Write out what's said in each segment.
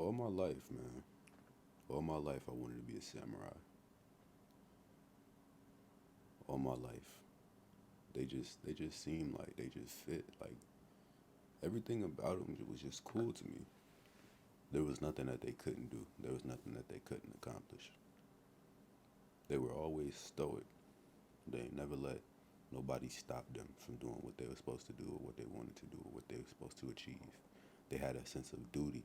All my life, man. All my life, I wanted to be a samurai. All my life, they just seemed like they just fit. Like everything about them was just cool to me. There was nothing that they couldn't do. There was nothing that they couldn't accomplish. They were always stoic. They never let nobody stop them from doing what they were supposed to do or what they wanted to do or what they were supposed to achieve. They had a sense of duty,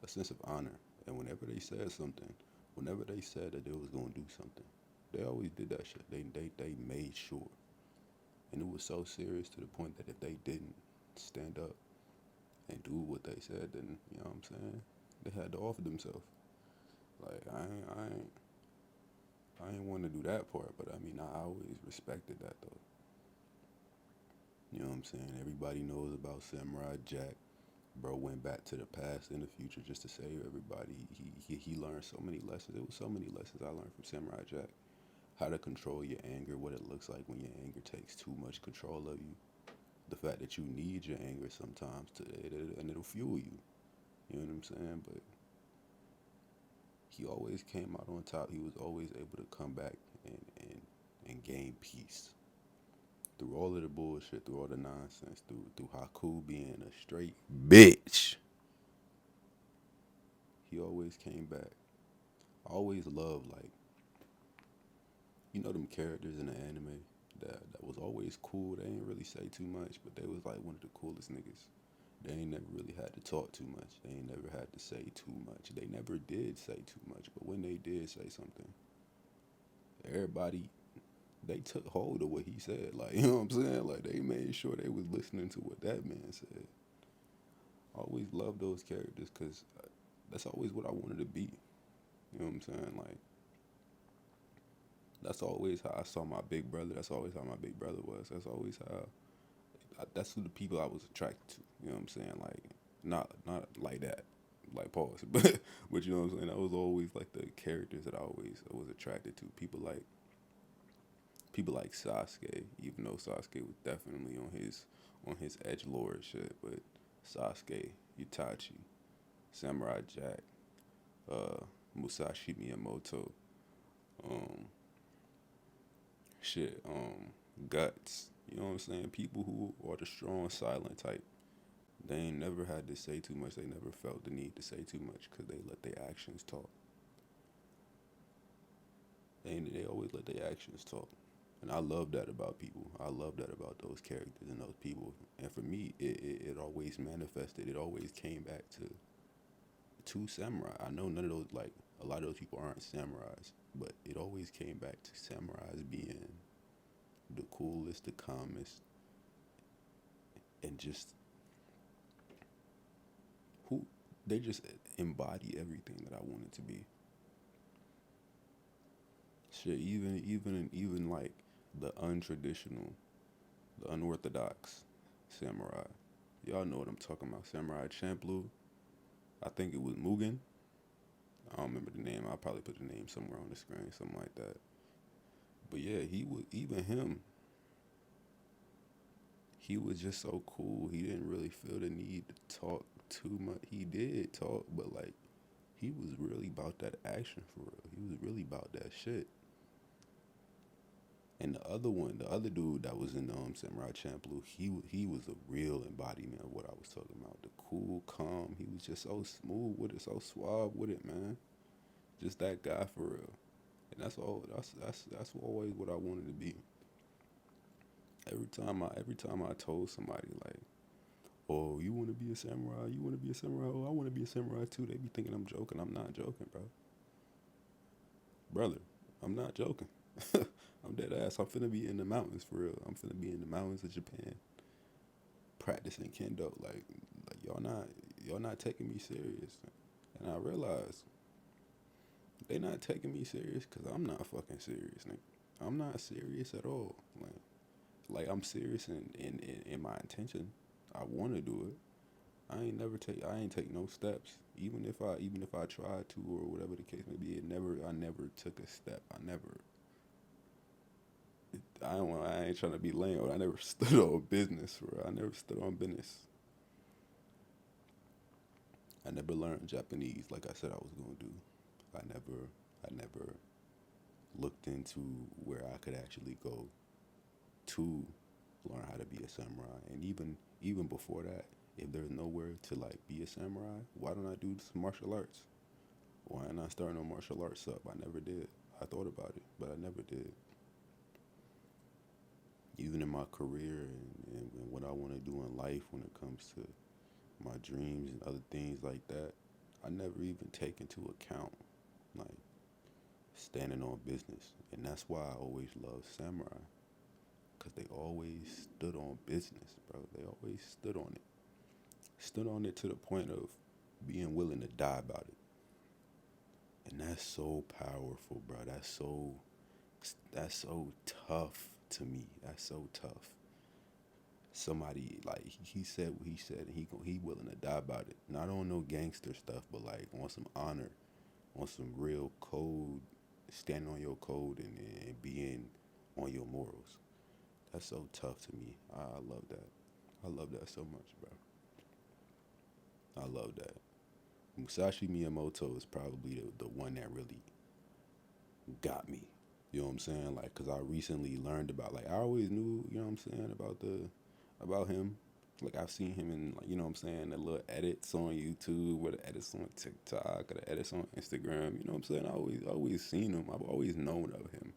a sense of honor. And whenever they said something, whenever they said that they was gonna do something, they always did that shit. They made sure. And it was so serious to the point that if they didn't stand up and do what they said, then you know what I'm saying? They had to offer themselves. Like I ain't want to do that part, but I mean I always respected that though. You know what I'm saying? Everybody knows about Samurai Jack. Bro went back to the past and the future just to save everybody. He learned so many lessons. It was so many lessons I learned from Samurai Jack. How to control your anger, what it looks like when your anger takes too much control of you. The fact that you need your anger sometimes and it'll fuel you. You know what I'm saying? But he always came out on top. He was always able to come back and gain peace through all of the bullshit, through all the nonsense, through Haku being a straight bitch. He always came back. I always loved like them characters in the anime that was always cool. They ain't really say too much, but they was like one of the coolest niggas. They ain't never really had to talk too much. They ain't never had to say too much. They never did say too much, but when they did say something, everybody they took hold of what he said. Like, you know what I'm saying? Like they made sure they was listening to what that man said. I always loved those characters because that's always what I wanted to be. You know what I'm saying? Like that's always how I saw my big brother. That's always how my big brother was. That's always how. That's who the people I was attracted to. You know what I'm saying? Like not like that, like pause, but you know what I'm saying. That was always like the characters that I was attracted to. People like Sasuke, even though Sasuke was definitely on his edge lord shit, but Sasuke, Itachi, Samurai Jack, Musashi Miyamoto, um, Guts. You know what I'm saying? People who are the strong, silent type. They ain't never had to say too much. They never felt the need to say too much because they let their actions talk. They always let their actions talk. And I love that about people. I love that about those characters and those people. And for me, it always manifested. It always came back to samurai. I know none of those, like, a lot of those people aren't samurais, but it always came back to samurais being the coolest, the calmest, and just who they just embody everything that I wanted to be. Shit, even like the untraditional, the unorthodox samurai. Y'all know what I'm talking about. Samurai Champloo. I think it was Mugen. I don't remember the name. I'll probably put the name somewhere on the screen, something like that. But yeah, he was even him. He was just so cool. He didn't really feel the need to talk too much. He did talk, but like he was really about that action for real. He was really about that shit. And the other one, the other dude that was in Samurai Champloo, he was a real embodiment of what I was talking about. The cool, calm. He was just so smooth with it, so suave with it, man. Just that guy for real. And that's all. That's always what I wanted to be. Every time I told somebody like, "Oh, you want to be a samurai? You want to be a samurai? Oh, I want to be a samurai too." They be thinking I'm joking. I'm not joking, bro. Brother, I'm not joking. I'm dead ass. I'm finna be in the mountains for real. I'm finna be in the mountains of Japan practicing kendo. Like y'all not taking me serious. And I realize they not taking me serious because I'm not fucking serious, nigga. I'm not serious at all. Like I'm serious in my intention. I want to do it. I ain't take no steps. Even if I tried to or whatever the case may be, I never took a step. I ain't trying to be lame, but I never stood on business, bro. I never stood on business. I never learned Japanese like I said I was gonna do. I never looked into where I could actually go to learn how to be a samurai. And even before that, if there's nowhere to like be a samurai, why don't I do some martial arts? Why not start no martial arts up? I never did. I thought about it, but I never did. Even in my career and what I want to do in life when it comes to my dreams and other things like that, I never even take into account like standing on business. And that's why I always loved samurai, because they always stood on business, bro. They always stood on it. Stood on it to the point of being willing to die about it. And that's so powerful, bro. That's so tough to me. That's so tough. Somebody like he said what he said, and he willing to die about it. Not on no gangster stuff, but like on some honor, on some real code, standing on your code and being on your morals. That's so tough to me. I love that. I love that so much, bro. I love that. Musashi Miyamoto is probably the one that really got me. You know what I'm saying? Like, cause I recently learned about, like, I always knew, you know what I'm saying, about him. Like, I've seen him in, like, you know what I'm saying, the little edits on YouTube, or the edits on TikTok, or the edits on Instagram. You know what I'm saying? I always seen him. I've always known of him,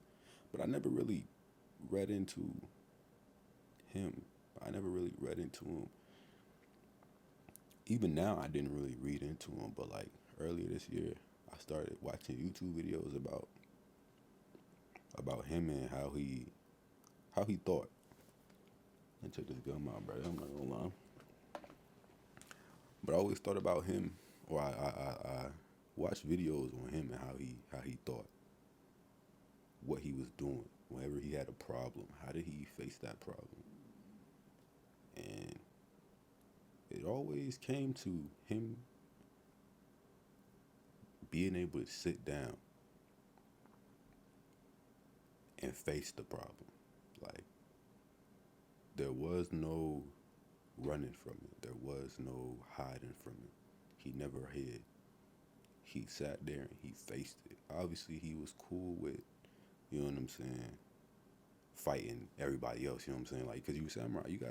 but I never really read into him. I never really read into him. Even now, I didn't really read into him, but like earlier this year, I started watching YouTube videos about him and how he thought. And check this gum out, bro. I'm not gonna lie. But I always thought about him, or I watched videos on him and how he thought, what he was doing whenever he had a problem. How did he face that problem? And it always came to him being able to sit down and face the problem. Like, there was no running from it. There was no hiding from it. He never hid. He sat there and he faced it. Obviously, he was cool with, you know what I'm saying, fighting everybody else. You know what I'm saying, like, cause you samurai, you know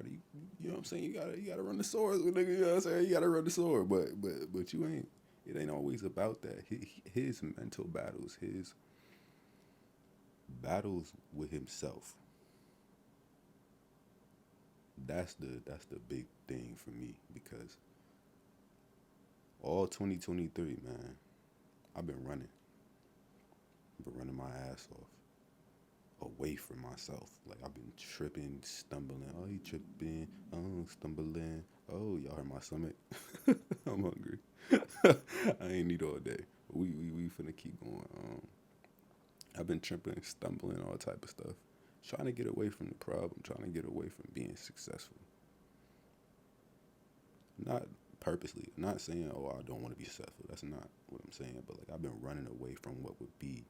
what I'm saying, you gotta run the sword, nigga. You know what I'm saying, you gotta run the sword, but you ain't. It ain't always about that. His mental battles, his battles with himself. That's the big thing for me, because all 2023, man, I've been running. I've been running my ass off away from myself. Like, I've been tripping, stumbling. Oh, he tripping. Oh, stumbling. Oh, y'all heard my stomach. I'm hungry. I ain't eat all day. We finna keep going. I've been tripping, stumbling, all type of stuff. Trying to get away from the problem. Trying to get away from being successful. Not purposely. Not saying, oh, I don't want to be successful. That's not what I'm saying. But like, I've been running away from what would be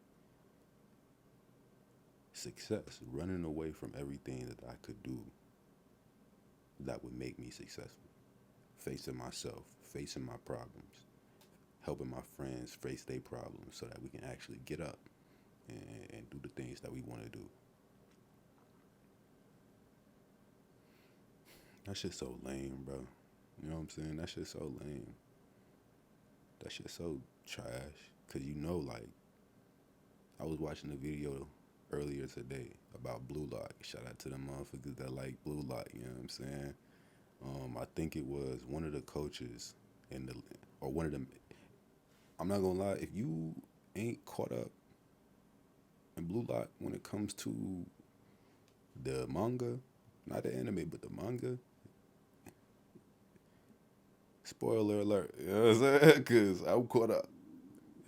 success, running away from everything that I could do that would make me successful. Facing myself, facing my problems, helping my friends face their problems so that we can actually get up and do the things that we want to do. That shit's so lame, bro. You know what I'm saying? That shit's so lame. That shit's so trash. Cause like, I was watching a video earlier today about Blue Lock. Shout out to the motherfuckers that like Blue Lock. You know what I'm saying? I think it was one of the coaches or one of them. I'm not gonna lie. If you ain't caught up in Blue Lock when it comes to the manga, not the anime, but the manga, spoiler alert. You know what I'm saying? Cause I'm caught up.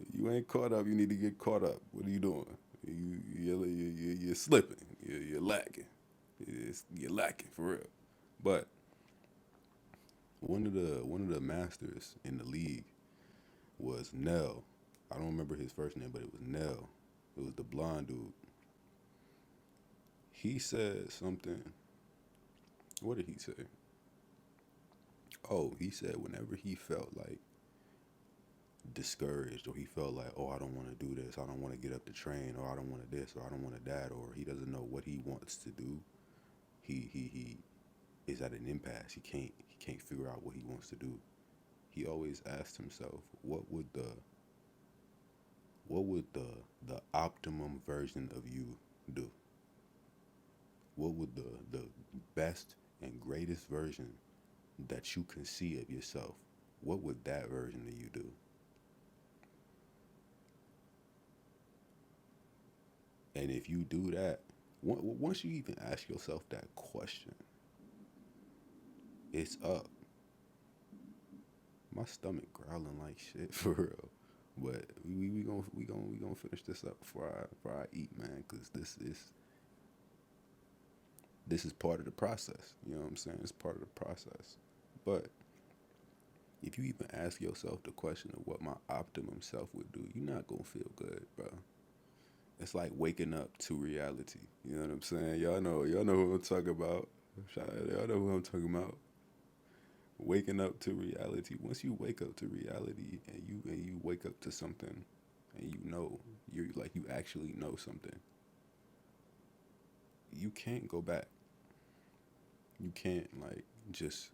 If you ain't caught up, you need to get caught up. What are you doing? You're slipping. You're lacking. You're lacking for real. But one of the masters in the league was Nell. I don't remember his first name, but it was Nell. It was the blonde dude. He said something. What did he say? Oh, he said whenever he felt like discouraged, or he felt like, oh, I don't want to do this, I don't want to get up the train, or I don't want to this, or I don't want to that, or he doesn't know what he wants to do. He is at an impasse. He can't figure out what he wants to do. He always asked himself, what would the optimum version of you do? What would the best and greatest version that you can see of yourself, what would that version of you do? And if you do that, once you even ask yourself that question, it's up. My stomach growling like shit for real. But we gonna finish this up before I eat, man, because this is part of the process. You know what I'm saying? It's part of the process. But if you even ask yourself the question of what my optimum self would do, you're not gonna feel good, bro. It's like waking up to reality. You know what I'm saying? Y'all know who I'm talking about. Y'all know who I'm talking about. Waking up to reality. Once you wake up to reality and you wake up to something, and you actually know something, you can't go back. You can't like just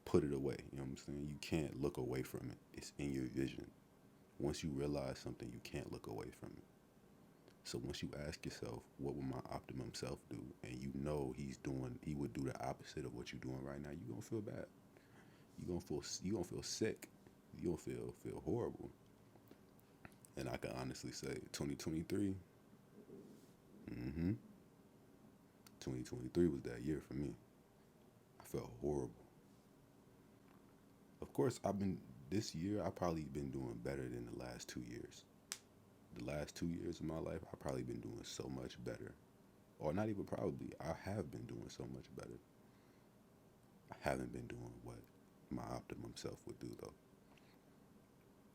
put it away. You know what I'm saying? You can't look away from it. It's in your vision. Once you realize something, you can't look away from it. So once you ask yourself, what would my optimum self do? And he would do the opposite of what you're doing right now. You're gonna feel bad. You gonna feel sick. You gonna feel horrible. And I can honestly say, 2023, mm-hmm, 2023 was that year for me. I felt horrible. Of course, this year, I've probably been doing better than the last 2 years. The last 2 years of my life, I've probably been doing so much better. Or not even probably, I have been doing so much better. I haven't been doing what my optimum self would do, though.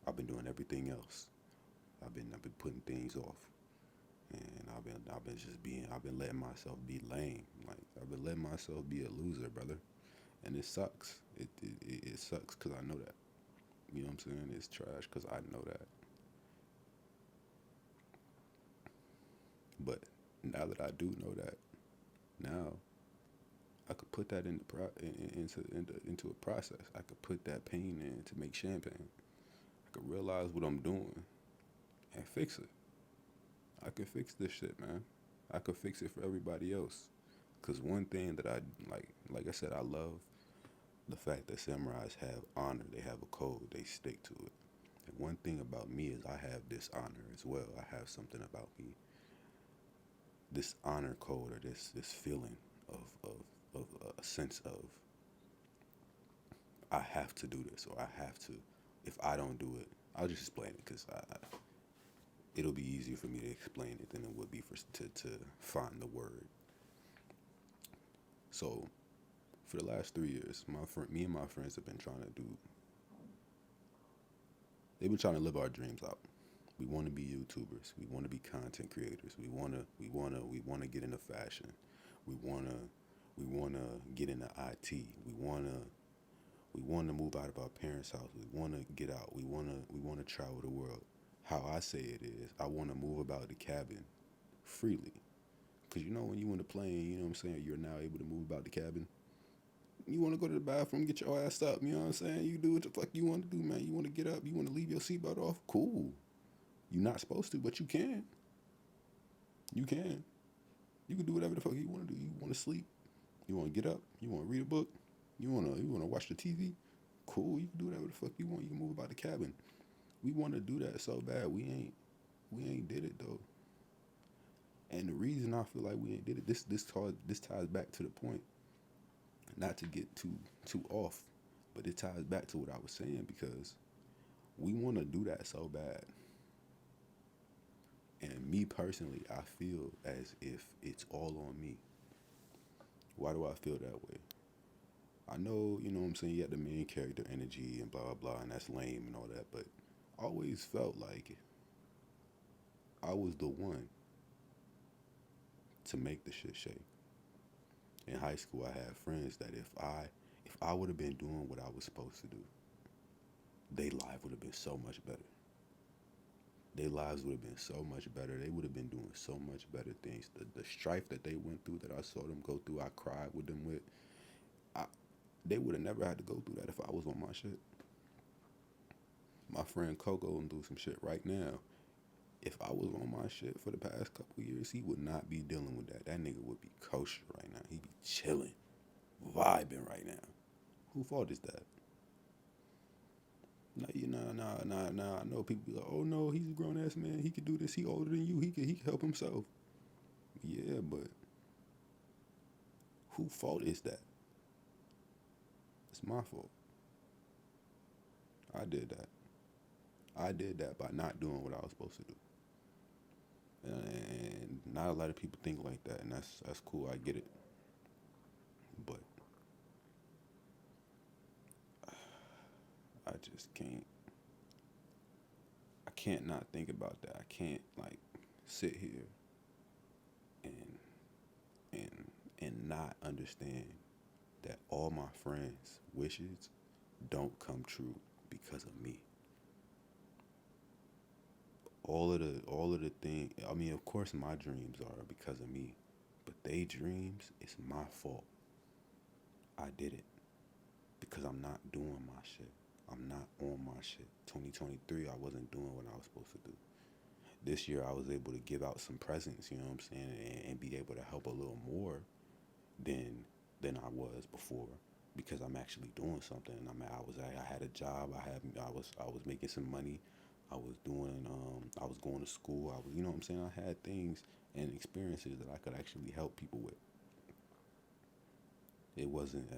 I've been doing everything else. I've been putting things off. And I've been letting myself be lame. Like, I've been letting myself be a loser, brother. And it sucks. It sucks because I know that. You know what I'm saying? It's trash because I know that. But now that I do know that, now I could put that into a process. I could put that pain in to make champagne. I could realize what I'm doing and fix it. I could fix this shit, man. I could fix it for everybody else. Cause one thing that like I said, I love the fact that samurais have honor. They have a code. They stick to it. And one thing about me is I have this honor as well. I have something about me, this honor code, or this feeling of a sense of I have to do this, or I have to. If I don't do it, I'll just explain it because it'll be easier for me to explain it than it would be to find the word. So for the last 3 years, me and my friends have been trying to do. They've been trying to live our dreams out. We want to be YouTubers. We want to be content creators. We want to get into fashion. We want to get into IT. We want to move out of our parents' house. We want to get out. We want to travel the world. How I say it is, I want to move about the cabin freely. Cause when you in the plane, you know what I'm saying, you're now able to move about the cabin. You want to go to the bathroom, get your ass up. You know what I'm saying? You do what the fuck you want to do, man. You want to get up. You want to leave your seatbelt off. Cool. You're not supposed to, but you can. You can. You can do whatever the fuck you want to do. You want to sleep. You want to get up. You want to read a book. You want to watch the TV. Cool. You can do whatever the fuck you want. You can move about the cabin. We want to do that so bad. We ain't did it though. And the reason I feel like we ain't did it, this ties back to the point. Not to get too off, but it ties back to what I was saying because we want to do that so bad. And me personally, I feel as if it's all on me. Why do I feel that way? I know, you know what I'm saying, you got the main character energy and blah, blah, blah, and that's lame and all that, but I always felt like I was the one to make the shit shake. In high school, I had friends that if I would have been doing what I was supposed to do, they life would have been so much better. Their lives would have been so much better. They would have been doing so much better things. The strife that they went through, that I saw them go through, I cried with them with. I, they would have never had to go through that if I was on my shit. My friend Coco and do some shit right now. If I was on my shit for the past couple of years, he would not be dealing with that. That nigga would be kosher right now. He'd be chilling, vibing right now. Who fault is that? Nah. I know people be like, oh no, he's a grown ass man. He could do this. He older than you. He could help himself. Yeah, but who fault is that? It's my fault. I did that. I did that by not doing what I was supposed to do. And not a lot of people think like that, and that's cool. I get it. But I just can't. I can't not think about that. I can't like sit here and and and not understand that all my friends' wishes don't come true because of me. All of the thing. I mean, of course, my dreams are because of me, but they dreams is my fault. I did it because I'm not doing my shit. I'm not on my shit. 2023, I wasn't doing what I was supposed to do. This year, I was able to give out some presents. You know what I'm saying, and be able to help a little more than I was before, because I'm actually doing something. I had a job. I was making some money. I was going to school. I was, you know what I'm saying. I had things and experiences that I could actually help people with. It wasn't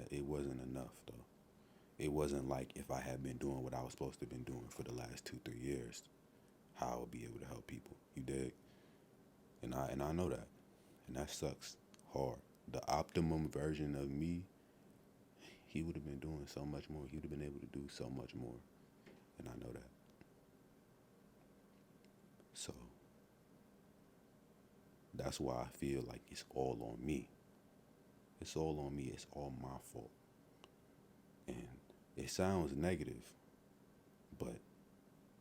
enough though. It wasn't like if I had been doing what I was supposed to have been doing for the last 2-3 years, how I would be able to help people. You dig? And I know that, and that sucks hard. The optimum version of me, he would have been doing so much more. He would have been able to do so much more, and I know that. So that's why I feel like it's all on me. It's all on me. It's all my fault. And it sounds negative, but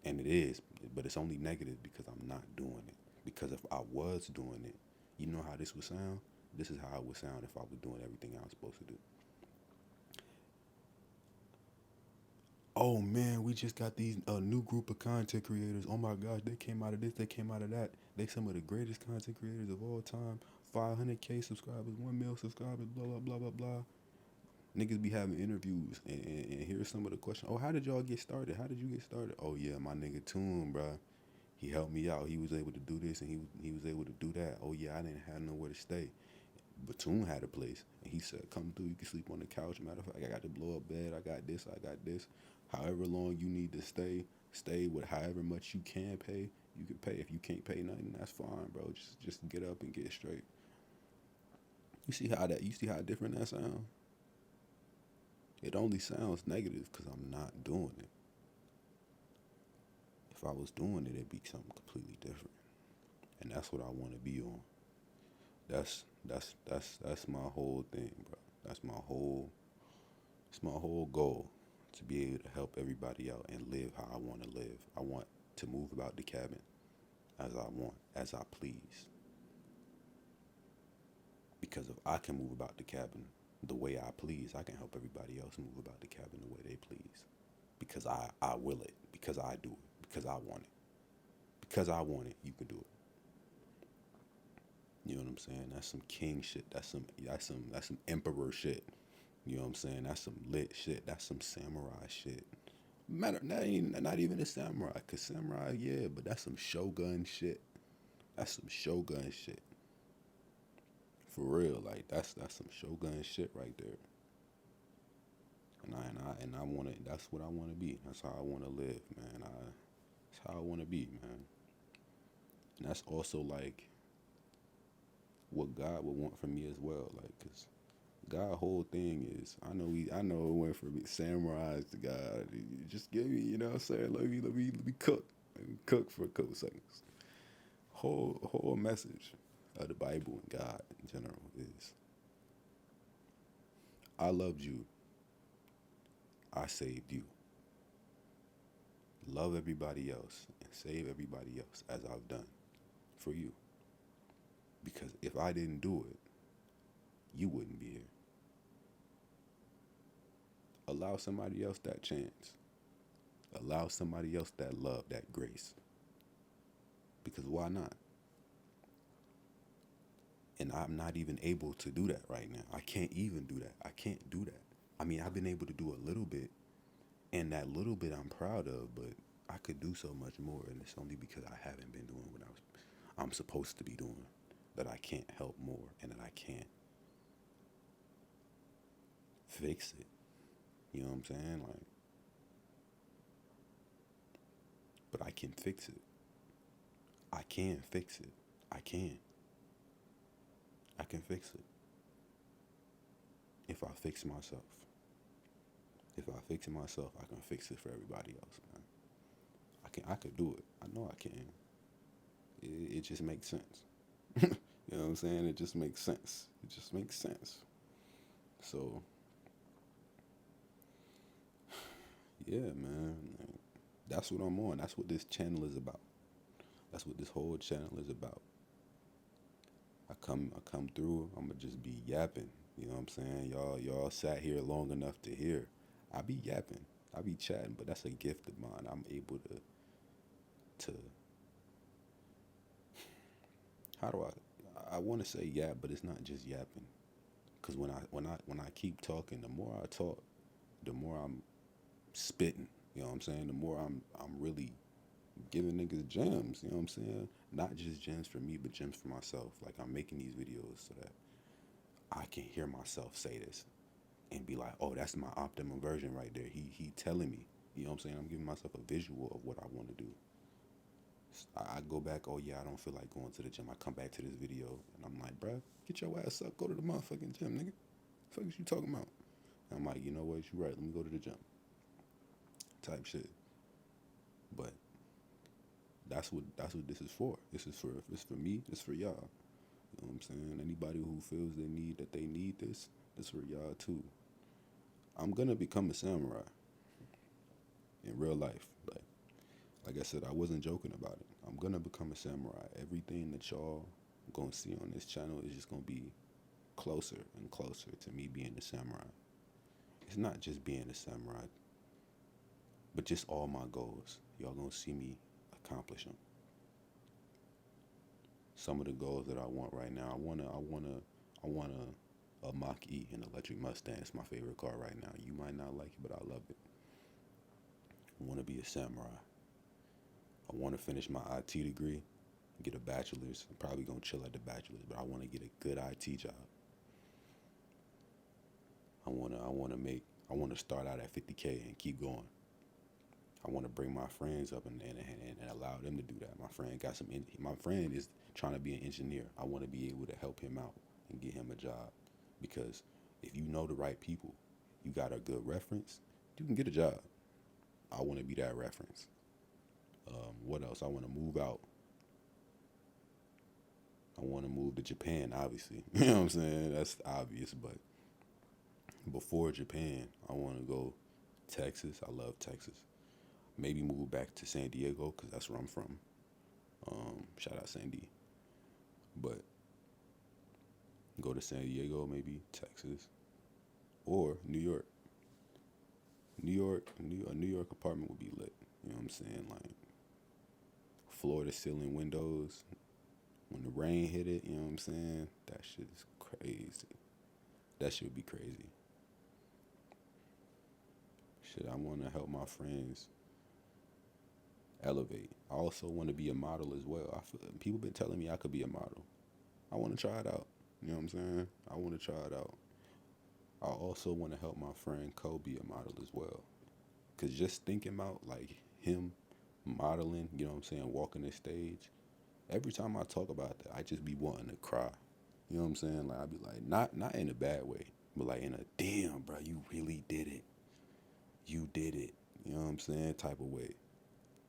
and it is, but it's only negative because I'm not doing it. Because if I was doing it, you know how this would sound? This is how it would sound if I was doing everything I was supposed to do. Oh man, we just got these new group of content creators. Oh my gosh, they came out of this, they came out of that. They some of the greatest content creators of all time. 500K subscribers, 1 mil subscribers, blah blah blah blah blah. Niggas be having interviews, and here's some of the questions. Oh, how did y'all get started? How did you get started? Oh yeah, my nigga Tune, bro. He helped me out. He was able to do this, and he was able to do that. Oh yeah, I didn't have nowhere to stay. Batoon had a place, and he said, "Come through. You can sleep on the couch. Matter of fact, I got the blow up bed. I got this. I got this. However long you need to stay with however much you can pay. You can pay. If you can't pay nothing, that's fine, bro. Just get up and get straight. You see how that? You see how different that sounds? It only sounds negative because I'm not doing it. If I was doing it, it'd be something completely different, and that's what I want to be on. That's my whole thing, bro. That's my whole It's my whole goal, to be able to help everybody out and live how I want to live. I want to move about the cabin as I want, as I please. Because if I can move about the cabin the way I please, I can help everybody else move about the cabin the way they please. Because I will it. Because I do it. Because I want it. Because I want it, you can do it. You know what I'm saying? That's some king shit. That's some emperor shit. You know what I'm saying? That's some lit shit. That's some samurai shit. Not even a samurai, cause samurai, yeah, but that's some shogun shit. That's some shogun shit. For real, like that's some shogun shit right there. And I want to. That's what I want to be. That's how I want to live, man. That's how I want to be, man. And that's also like what God would want from me as well, like, cause God whole thing is, I know it went from samurais to God. Just give me, you know what I'm saying? Let me cook. Let me cook for a couple seconds. Whole message of the Bible and God in general is, I loved you, I saved you. love everybody else and save everybody else as I've done for you. Because if I didn't do it, you wouldn't be here. Allow somebody else that chance. Allow somebody else that love, that grace. Because why not? And I'm not even able to do that right now. I can't even do that. I can't do that. I mean, I've been able to do a little bit, and that little bit I'm proud of, but I could do so much more, and it's only because I haven't been doing what I'm supposed to be doing, that I can't help more, and that I can't fix it. You know what I'm saying? Like, but I can fix it. I can fix it. I can. I can fix it. If I fix myself. If I fix it myself, I can fix it for everybody else, man. I could do it. I know I can. It just makes sense. You know what I'm saying? It just makes sense. It just makes sense. So, yeah, man. Like, that's what I'm on. That's what this channel is about. That's what this whole channel is about. I come through, I'ma just be yapping. You know what I'm saying? Y'all sat here long enough to hear. I be yapping. I be chatting, but that's a gift of mine. I'm able to how do I want to say yap, but it's not just yapping. Cause when I keep talking, the more I talk, the more I'm spitting. You know what I'm saying? The more I'm really giving niggas gems. You know what I'm saying? Not just gems for me, but gems for myself. Like, I'm making these videos so that I can hear myself say this and be like, oh, that's my optimum version right there. He telling me. You know what I'm saying? I'm giving myself a visual of what I want to do. I go back, oh yeah, I don't feel like going to the gym. I come back to this video and I'm like, bruh, get your ass up, go to the motherfucking gym, nigga. The fuck is you talking about? And I'm like, you know what, you right, let me go to the gym. Type shit. But that's what this is for. This is for me, it's for y'all. You know what I'm saying? Anybody who feels they need this for y'all too. I'm gonna become a samurai in real life. Like I said, I wasn't joking about it. I'm gonna become a samurai. Everything that y'all gonna see on this channel is just gonna be closer and closer to me being a samurai. It's not just being a samurai, but just all my goals. Y'all gonna see me accomplish them. Some of the goals that I want right now, I want a Mach-E, an electric Mustang. It's my favorite car right now. You might not like it, but I love it. I want to be a samurai. I want to finish my IT degree, get a bachelor's. I'm probably going to chill at the bachelor's, but I want to get a good IT job. I want to start out at 50K and keep going. I want to bring my friends up and allow them to do that. My friend is trying to be an engineer. I want to be able to help him out and get him a job, because if you know the right people, you got a good reference, you can get a job. I want to be that reference. What else? I want to move out. I want to move to Japan, obviously. You know what I'm saying? That's obvious, but before Japan, I want to go Texas. I love Texas. Maybe move back to San Diego, because that's where I'm from. Shout out Sandy. But go to San Diego, maybe Texas, or New York. A New York apartment would be lit. You know what I'm saying? Like, floor to ceiling windows. When the rain hit it, you know what I'm saying? That shit is crazy. That shit would be crazy. Shit, I want to help my friends elevate. I also want to be a model as well. People been telling me I could be a model. I want to try it out. You know what I'm saying? I want to try it out. I also want to help my friend Cole be a model as well. Because just thinking about, like, him modeling, you know what I'm saying, walking the stage, every time I talk about that, I just be wanting to cry. You know what I'm saying? Like, I be like, not in a bad way, but like in a, damn, bro, you really did it. You did it. You know what I'm saying? Type of way.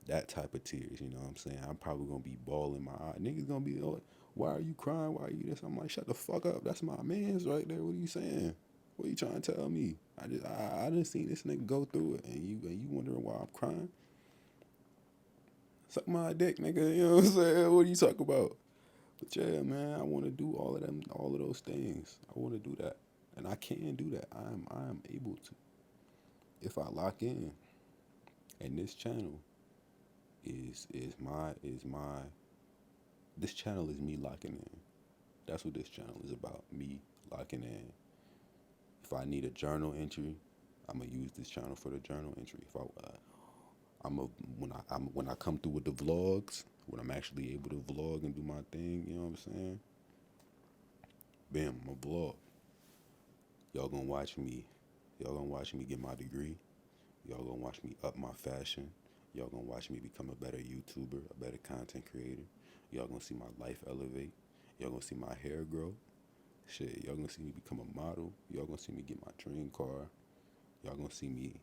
That type of tears, you know what I'm saying? I'm probably going to be bawling my eye. Niggas going to be, oh, why are you crying? Why are you this? I'm like, shut the fuck up. That's my man's right there. What are you saying? What are you trying to tell me? I didn't see this nigga go through it, and you wondering why I'm crying? Suck my dick, nigga. You know what I'm saying? What are you talking about? But yeah, man, I want to do all of those things. I want to do that, and I can do that. I am able to if I lock in. And this channel is my this channel is me locking in. That's what this channel is about. Me locking in. If I need a journal entry, I'm gonna use this channel for the journal entry. If I'm a when I come through with the vlogs, when I'm actually able to vlog and do my thing, you know what I'm saying? Bam, I'm a vlog. Y'all gonna watch me. Y'all gonna watch me get my degree. Y'all gonna watch me up my fashion. Y'all gonna watch me become a better YouTuber, a better content creator. Y'all gonna see my life elevate. Y'all gonna see my hair grow. Shit, y'all gonna see me become a model. Y'all gonna see me get my dream car. Y'all gonna see me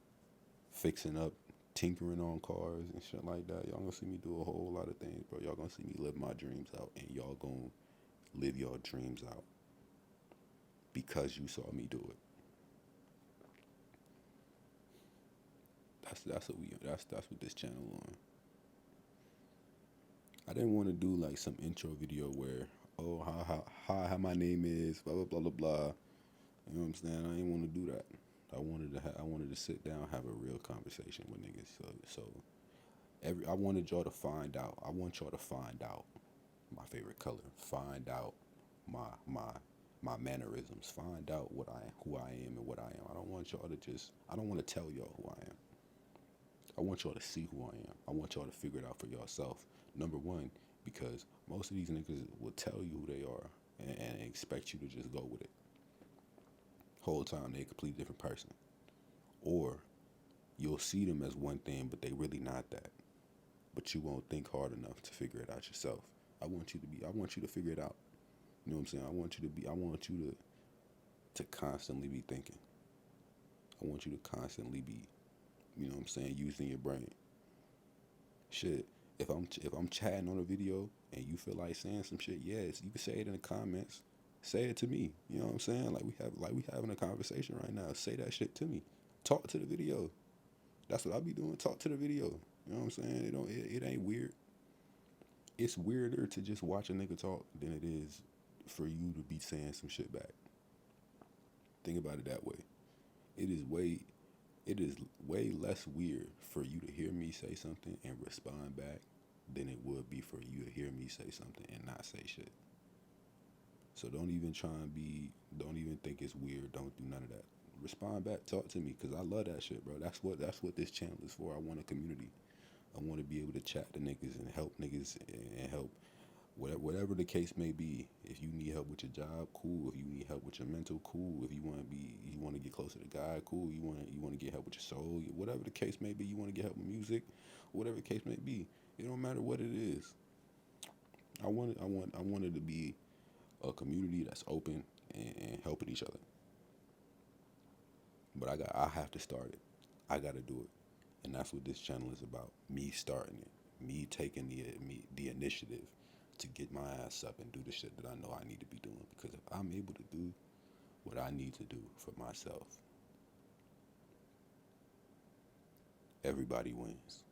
fixing up, tinkering on cars and shit like that. Y'all gonna see me do a whole lot of things, bro. Y'all gonna see me live my dreams out, and y'all gonna live your dreams out because you saw me do it. That's what this channel on. I didn't want to do like some intro video where, oh, how my name is, blah blah blah blah blah. You know what I'm saying? I didn't want to do that. I wanted to sit down, have a real conversation with niggas. I wanted y'all to find out. I want y'all to find out my favorite color. Find out my mannerisms. Find out who I am and what I am. I don't want y'all to just. I don't want to tell y'all who I am. I want y'all to see who I am. I want y'all to figure it out for yourself. Number one, because most of these niggas will tell you who they are and expect you to just go with it. Whole time they a completely different person. Or you'll see them as one thing, but they really not that. But you won't think hard enough to figure it out yourself. I want you to figure it out. You know what I'm saying? I want you to constantly be thinking. I want you to constantly be, you know what I'm saying, using your brain. Shit. If I'm chatting on a video and you feel like saying some shit, yes, you can say it in the comments. Say it to me. You know what I'm saying? Like we having a conversation right now. Say that shit to me. Talk to the video. That's what I be doing. Talk to the video. You know what I'm saying? It ain't weird. It's weirder to just watch a nigga talk than it is for you to be saying some shit back. Think about it that way. It is way it is way less weird for you to hear me say something and respond back than it would be for you to hear me say something and not say shit. So don't even think it's weird. Don't do none of that. Respond back, talk to me, because I love that shit, bro. That's what this channel is for. I want a community. I want to be able to chat to niggas and help niggas and help whatever the case may be. If you need help with your job, cool. If you need help with your mental, cool. If you want to get closer to God, cool. You want to get help with your soul, whatever the case may be. You want to get help with music, whatever the case may be. It don't matter what it is. I wanted to be a community that's open and helping each other. But I have to start it. I got to do it. And that's what this channel is about. Me starting it. Me taking the initiative to get my ass up and do the shit that I know I need to be doing. Because if I'm able to do what I need to do for myself, everybody wins.